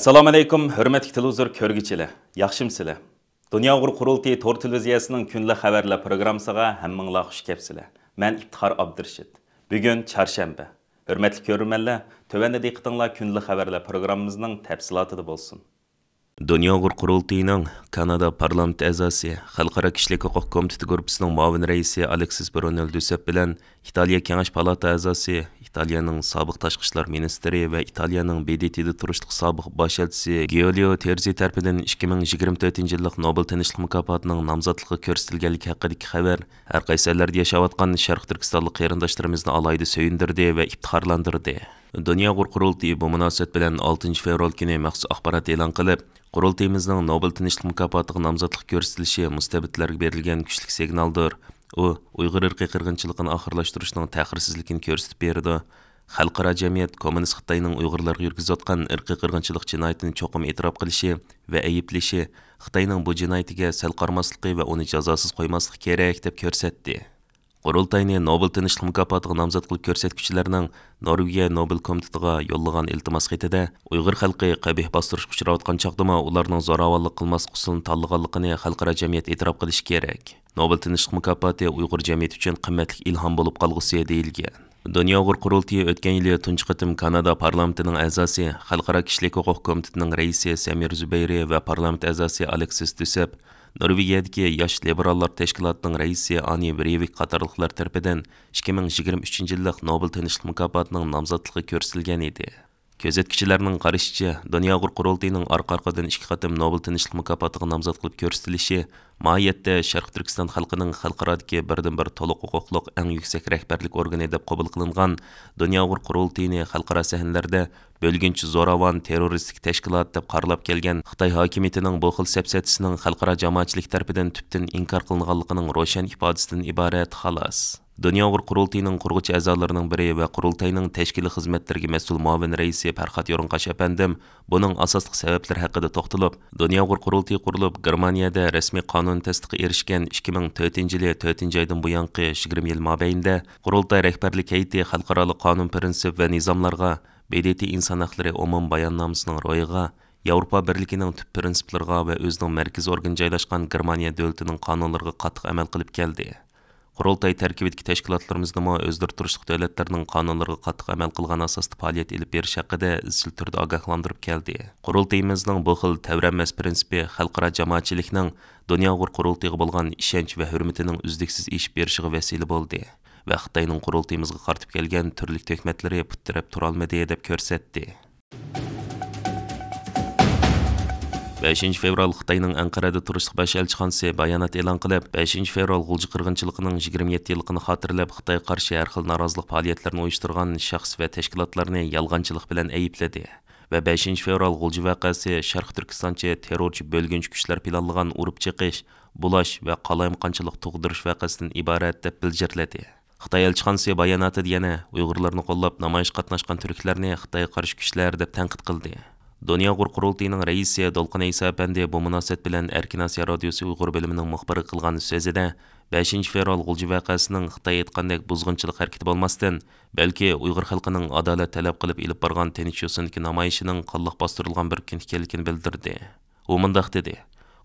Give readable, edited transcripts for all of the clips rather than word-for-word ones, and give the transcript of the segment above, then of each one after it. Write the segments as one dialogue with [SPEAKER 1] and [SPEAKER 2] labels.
[SPEAKER 1] Assalamu alaykum, hörmətli televizor körgüçiler. Yaxşımsızlar? Dünya Uyg'ur Qurultayı tor televiziyasining kunlik xabarlar programmasiga hammanglar xush kelibsizlar. Men İftixar Abdurashid. Bugun çarşamba. Hörmətli ko'rmanlar, tövəndə diqqətinglar kunlik xabarlar programmamızning təfsilatida bo'lsin. Dünya Uyg'ur Qurultayının Kanada parlament a'zosi, Xalqaro kishilik huquq komiteti guruhisining muavin raisi Aleksis Brunel Dusepp bilan Italiya Kengash palata a'zosi, İtalyanın sobiq tashqi ishlar ministri va Italiyaning BDT'da turishliq sobiq bosh elchisi Giulio Terzi tarafidan 2024-yillik Nobel tinchlik mukofotining nomzodligi ko'rsatilganligi haqidagi xabar har qaysi ellarda yashayotgan Sharq Turkistonlik qarindoshlarimizni alayda so'yindirdi va iftixorlantirdi. Dünya Uyg'ur Qurultayı bu munosabat bilan 6 fevral kuni maxsus axborot e'lon qilib, Qurultayimizning Nobel tinchlik mukofotiga nomzodlik ko'rsatilishi mustabidlarga berilgan kuchli signaldir. U Uyg'ur irqiy qirg'inchiligini oxirlashtirishning ta'xirsizligini ko'rsatib berdi. Xalqaro jamiyat kommunist Xitoyning Uyg'urlarga yurgizayotgan irqiy qirg'inchilik jinoyatini cho'qim e'tirof qilishi va ayblishi, Xitoyning bu jinoyatiga sal qaramasligi va uni jazosiz qo'ymasligi kerak deb ko'rsatdi. Qurultayni Nobel tinchlik mukofotiga nomzod qilib ko'rsatuvchilarning Norvegiya Nobel komitetiga yo'llagan iltimos xatida Uyg'ur xalqi qabih bostirishga uchrayotgan chaqdama ularning zo'ravonlik qilmaslik usulini tanlaganligini xalqaro jamiyat e'tirof qilishi kerak. Nobel tinchlik mukofoti Uyg'ur jamiyati uchun qimmatli ilhom bo'lib qolgusi deyilgan. Dünya Uyg'ur Qurultayı o'tgan yili tunji qatim Kanada parlamentining a'zosi, Xalqaro kishilik huquq komitetining raisi Samir Zubayri va parlament a'zosi Aleksis Dusepp, Norvegiyadagi yosh liberallar tashkilotining raisi Ani Breivik qatorliqlar tarafidan 2023-yillik Nobel tinchlik mukofotining nomzodligi ko'rsatilgan edi. Kuzatuvchilarning qarashicha, Dünya Uyg'ur Qurultayının orqa-orqadan 2 qatim Nobel tinchlik mukofotiga nomzod qilib ko'rsatilishi mohiyatda Sharq Turkiston xalqining xalqarodagi birdan-bir to'liq huquqliq eng yuksak rahbarlik organi deb qabul qilingan Dünya Uyg'ur Qurultayini xalqaro sahnalarda bölgünçü zo'ravon terroristik tashkilot deb qaralab kelgan Xitoy hokimiyatining bu xil sapsatisining xalqaro jamoatchilik tarafidan tubdan inkor qilinganligining ro'shan ifodasidan iborat xolos. Dünya Uyg'ur Qurultayının qurg'uchi a'zolarining biri va qurultayning tashkiliy xizmatlariga mas'ul muavin raisi Farhod Yo'rinqash apandim buning asosli sabablari haqida to'xtalib, Dünya Uyg'ur Qurultayı qurilib, Germaniyada rasmiy qonun tasdiqiga erishgan 2004-yili 4-oydan buyangi 20 yil mobaynida qurultay rahbarlik heyeti xalqaro qonun prinsip va nizomlarga, BDT inson haqlari umum bayonnomasining ro'yiga, Yevropa birligining tub prinsiplariga va o'zining markaziy organi joylashgan Germaniya davlatining qonunlariga qattiq amal qilib keldi. Qurultay tarkibidagi tashkilotlarimizni o'zdir turishliq davlatlarning qonunlariga qattiq amal qilgan asosda faoliyat olib berish haqida izchil turda ogohlantirib keldi. Qurultayimizning bu xil tavranmas prinsipi xalqaro jamoatchilikning Dünya Uyg'ur Qurultayıga bo'lgan ishonch va hurmatining uzluksiz eshib berishiga vasila bo'ldi va Xitoyning Qurultayimizga qartib kelgan turli tuhmatlari puttirab turolmadi deb ko'rsatdi. 5 fevral Xitoyning Anqarada turishliq bosh elchixonasi bayonot e'lon qilib, 5 fevral G'ulji qirg'inchiligining 27 yilligini xotirlab, Xitoy qarshi har xil norozilik faoliyatlarini uyushtirgan shaxs va tashkilotlarni yolg'onchilik bilan aybladi va 5 fevral G'ulji voqeasi Sharq Turkistoncha terrorchi bo'lginchi kuchlar planlagan urib chiqish, bulash va qalaymaqonchilik tug'dirish voqeasidan iborat deb bildirdi. Xitoy elchixonasi bayonotida yana Uyg'urlarni qo'llab namoyish qatnashgan turklarni Xitoy qarshi kuchlar deb tanqid qildi. Dünya Uyg'ur Qurultayının raisi Dolqin Isa apandi bu munosabat bilan Erkin Asiyo radiosi Uyg'ur bo'limining muxbiri qilgan so'zida 5 fevral G'ulji voqeasining Xitoy aytgandek buzg'unchilik harakati bo'lmasdan, balki Uyg'ur xalqining adolat talab qilib ilib borgan tinch yo'sinki namoyishining qanliq bostirilgan bir kun ekanligini bildirdi. U mundaq dedi: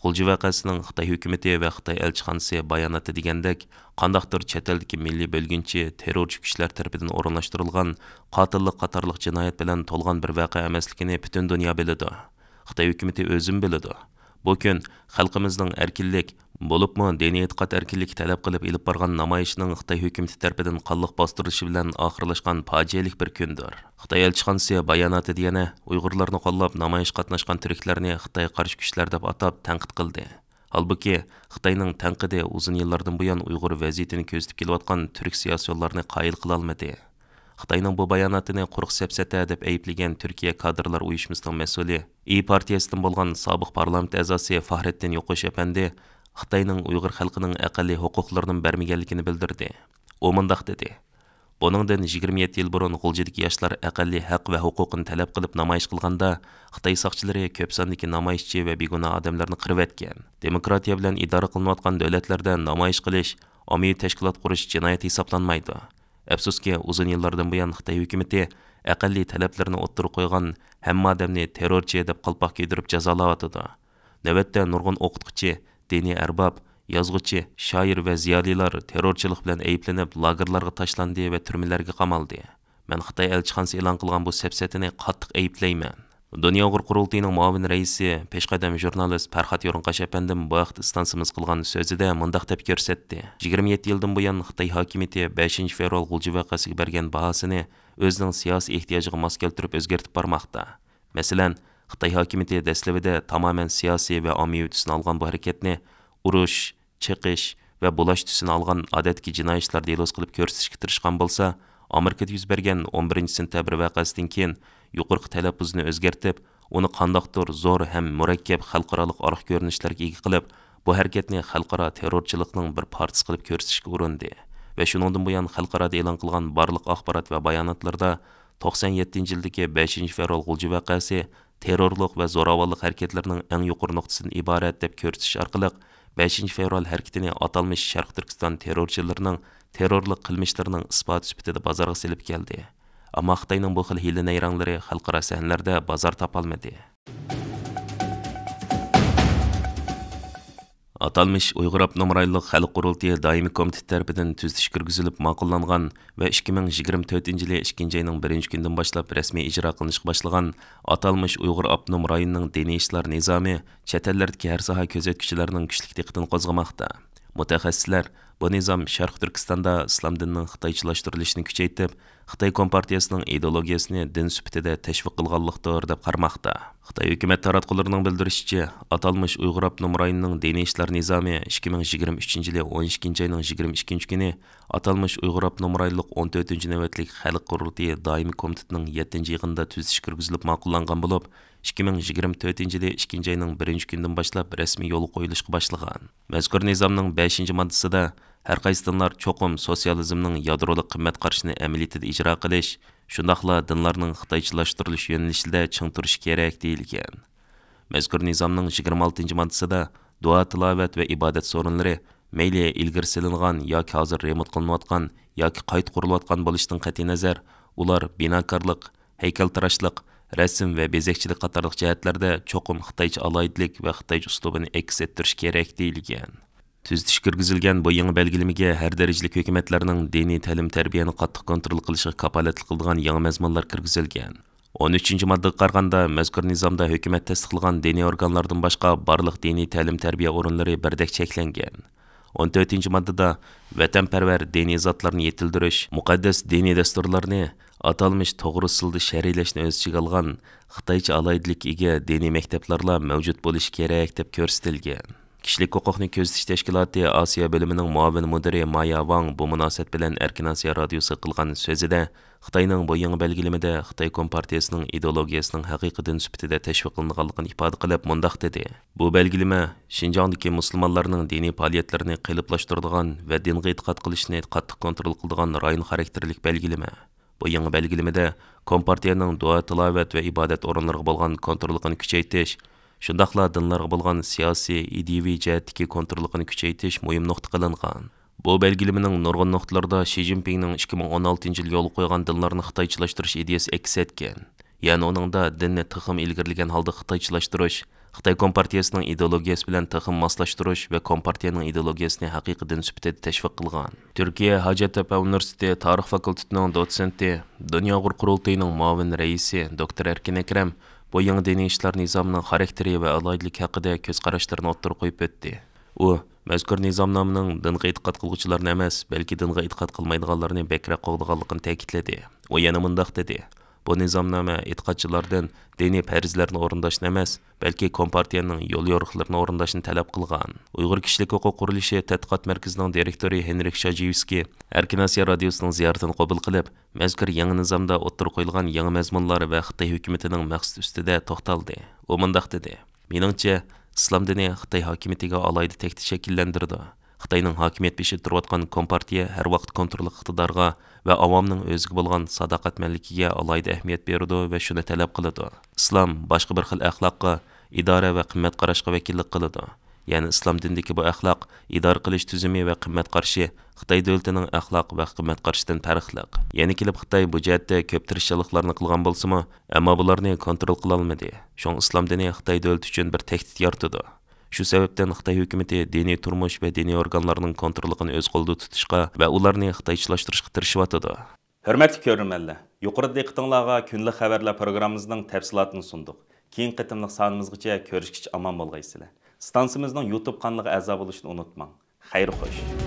[SPEAKER 1] G'ulji voqeasining Xitoy hukumati va Xitoy elchixonasi bayonoti degandek, qandaqdir chet eldagi milliy bo'lginchi terrorchi kuchlar tarafidan o'rinlashtirilgan qotillik qatorliq jinoyat bilan to'lgan bir voqea emasligini butun dunyo biladi. Xitoy hukumati o'zim biladi. Bu kun xalqimizning erkinlik, bo'libmi diniy e'tiqod erkinligi talab qilib ilib borgan namoyishning Xitoy hukumati tarafidan qanliq bostirilishi bilan oxirlashgan fojialik bir kundir. Xitoy elchixonasi bayonotida yana Uyg'urlarni qo'llab namoyish qatnashgan turklarni Xitoy qarshi kuchlar deb atab tanqid qildi. Halbuki Xitoyning tanqidi uzun yillardan buyon Uyg'ur vaziyatini ko'zitib kelayotgan turk siyosiyonlarni qoyil qila olmadi. Xitoyning bu bayonotini quruq sapsata deb ayblagan Turkiya kadrlar uyushmasining mas'uli, partiyasidan bo'lgan sobiq parlament a'zosi Fahrettin Yo'qush apandi Xitoyning Uyg'ur xalqining aqalliy huquqlarini bermaganligini bildirdi. U mundaq dedi: Buningdan 27 yil burun G'uljidagi yoshlar aqalliy haq va huquqini talab qilib namoyish qilganda, Xitoy soqchilari ko'p sondagi namoyishchi va begunoh odamlarni qirib etgan. Demokratiya bilan idora qilinayotgan davlatlarda namoyish qilish, ommaviy tashkilot qurish jinoyat hisoblanmaydi. Afsuski, uzun yillardan buyon Xitoy hukumatı aqalliy talablarni o'ttirib qo'ygan
[SPEAKER 2] hamma odamni terrorchi deb qalpoq kiydirib jazolayotdi. Navbatda nurg'un o'qituvchi, diniy arbob, yozuvchi, shoir va ziyolilar terrorchilik bilan ayblanib lagerlarga tashlandi va turmalarga qamaldi. Men Xitoy elchixonasi e'lon qilgan bu safsatini qattiq ayblayman. Dünya Uyg'ur qurultiyining muavin raisi, peshqadam jurnalist Farhod Yo'rinqash apandim bu vaqt istansimiz qilgan so'zida mundaq deb ko'rsatdi. 27 yildan buyon Xitoy hokimiyati 5 fevral G'ulji voqeasiga bergan bahosini o'zining siyosiy ehtiyojiga mos keltirib o'zgartib bormoqda. Masalan, Xitoy hokimiyati dastlabida tamoman siyosiy va ommaviy tusini olgan bu harakatni urush, chiqish va bulash tusini olgan odatki jinoiy ishlar delos qilib ko'rsatishga tirishgan bo'lsa, Amerikada yuz bergan 11 sentabr voqeasidan keyin yuqorqi talaffuzni o'zgartib, uni qandoqdir zo'r ham murakkab xalqaroliq orq ko'rinishlarga ega qilib, bu harakatni xalqaro terrorchilikning bir partisi qilib ko'rsatishga urindi. Va shuningdan buyon xalqarada e'lon qilgan barliq axborot va bayonotlarda 97-yildagi 5 fevral G'ulji voqeasi terrorlik va zo'ravonlik harakatlarining eng yuqori nuqtasidan iborat deb ko'rsatish orqali 5 fevral harakatini atalmish Sharq Turkiston terrorchilarining terrorlik qilmishlarining isboti sifatida bozorga silib keldi. Ammo Xitoyning bu xil hiyla nayranglari xalqaro sahnalarda bozor topolmadi. Atalmish Uyg'ur Abnum rayonluq xalq qurultiyi doimiy komiteti tarafidan tuzatish kirgizilib ma'qullangan va 2024-yil 2 oyning 1-kundan boshlab rasmiy ijro qilinishga boshlagan atalmish Uyg'ur Abnum rayonining diniy ishlar nizomi chet ellardagi har soha kuzatuvchilarining kuchli diqqatini qo'zg'amoqda. Mutaxassislar bu nizom Sharq Turkistonda islom dinining xitoychilashtirilishini kuchaytirib, Xitoy Kompartiyasining ideologiyasini din sifatida tashviq qilganlikdir deb qaramoqda. Xitoy hukumat taratqullarining bildirishicha, atalmish Uyg'ur Abnum rayonining diniy ishlar nizomi 2023-yil 12 oyning 22 kuni atalmish Uyg'ur Abnum rayonluq 14-navbatlik xalq qurultiyi doimiy komitetining 7-yig'inida tuzatish kirgizilib ma'qullangan bo'lib, 2024-yil 2 oyning 1-kunidan boshlab rasmiy yo'l qo'yilishga boshlagan. Mazkur nizomning 5-moddasida har qaysi dinlar cho'qim sotsializmning yadrolik qimmat qarashini amaliyotda ijro qilish, shundaqla dinlarning xitoychilashtirilish yo'nalishida ching turish kerak deyilgan. Mazkur nizomning 26-moddasida duo, tilovat va ibodat so'rinlari mayli ilgari silingan yoki hozir remont qilinayotgan yoki qayta qurilayotgan bo'lishidan qat'iy nazar, ular binokorlik, haykaltarashlik, rasm va bezakchilik qatorliq jihatlarda cho'qim xitoycha alaydilik va xitoycha uslubini aks ettirish kerak deyilgan. Tuzatish kirgizilgan bu yangi belgilamaga har darajalik hukumatlarning diniy ta'lim-tarbiyani qattiq kontrol qilishga kapolatlik qiladigan yangi mazmunlar kirgizilgan. 13-moddaga qaraganda mazkur nizomda hukumat tasdiqlagan diniy organlardan boshqa barliq diniy ta'lim-tarbiya o'rinlari birdek cheklangan. 14-moddada vatanparvar diniy zotlarni yetildirish, muqaddas diniy dasturlarni atalmish to'g'ri usulda shar'iylashni o'z ichiga olgan xitoycha alaydilik ega diniy maktablarla mavjud bo'lishi kerak deb ko'rsatilgan. Kishilik huquqni ko'zatish tashkiloti Osiyo bo'limining muavin mudiri Maya Wang bu munosabat bilan Erkin Osiyo radiosi qilgan so'zida Xitoyning bu yangi belgilamada Xitoy Kompartiyasining ideologiyasining haqiqiy din sifatida tashviq qilinganligini ifoda qilib mundaq dedi. Bu belgilama Xinjiangdagi musulmonlarning diniy faoliyatlarini qiyinlashtiradigan va dinga e'tiqod qilishni qattiq kontrol qiladigan rayon xarakterlik belgilama. Bu yangi belgilamada Kompartiyaning duo, tilovat va ibodat o'rinlariga bo'lgan kontrolini kuchaytirish, shundaqla dinlarga bo'lgan siyosiy, ideviy jihatdagi kontrolini kuchaytirish muhim nuqta qilingan. Bu belgilamaning nurg'un nuqtalarida Xi Jinpingning 2016-yil yo'l qo'ygan dinlarni xitoychilashtirish ideyasi aks etgan. Ya'ni uningda dinni tixim ilgirlagan holda xitoychilashtirish, Xitoy Kompartiyasining ideologiyasi bilan tixim moslashtirish va Kompartiyaning ideologiyasini haqiqiy din sifatida tashviq qilgan. Turkiya Hacettepe Universiteti tarix fakultetining dotsenti, Dünya Uyg'ur qurultiyining muavin raisi doktor Erkin Akram bu yangi diniy ishlar nizomining xarakteri va alaydilik haqida ko'z qarashlarini o'ttirib qo'yib o'tdi. U mazkur nizomnomaning dinga e'tiqod qiluvchilarni emas, balki dinga e'tiqod qilmaydiganlarni bakrak qo'g'diganligini ta'kidladi. U yana mundaq dedi: bu nizomnoma e'tiqodchilardan diniy farzlarni o'rindashni emas, balki Kompartiyaning yo'l yo'riqlarini o'rindashni talab qilgan. Uyg'ur kishilik huquq qurilishi tadqiqot markazining direktori Henrik Shajivskiy Erkin Osiyo radiosining ziyoratini qabul qilib, mazkur yangi nizomda o'ttirib qo'yilgan yangi mazmunlar va Xitoy hukumatining maqsadi ustida to'xtaldi. U mundaq dedi: meningcha, islom dini Xitoy hokimiyatiga alayda tahdid shakllantirdi. Xitoyning hokimiyat beshida turayotgan Kompartiya har vaqt kontrolli iqtidorga va avomning o'ziga bo'lgan sadoqatmanligiga alayda ahamiyat beradi va shuni talab qiladi. Islom boshqa bir xil axloqqa, idora va qimmat qarashga vakillik qiladi. ya'ni islom dinidagi bu axloq idora qilish tuzumi va qimmat qarashi Xitoy davlatining axloq va qimmat qarashidan farqli. Yana kelib Xitoy bu jihatda ko'p tirishchiliklarni qilgan bo'lsa-mu, ammo bularni kontrol qila olmadi. Şoň islom dini Xitoy davlati uchun bir tehdit yaratdi. Shu sababdan Xitoy hukumatı diniy turmush va diniy organlarning kontrolligini o'z qo'lida tutishga va ularni xitoychilashtirishga tirishyapti.
[SPEAKER 1] Hörmətli görürmənlər, yuqarıda diqqətinizlərə günlük xəbərlər proqramımızın təfsilatını sunduq. Keyin qitimliq sanımızgacha ko'rishkicha aman bo'lgaysizlar. Stansiyamizning YouTube kanaliga a'zo bo'lishni unutmang. Xayr xo'sh.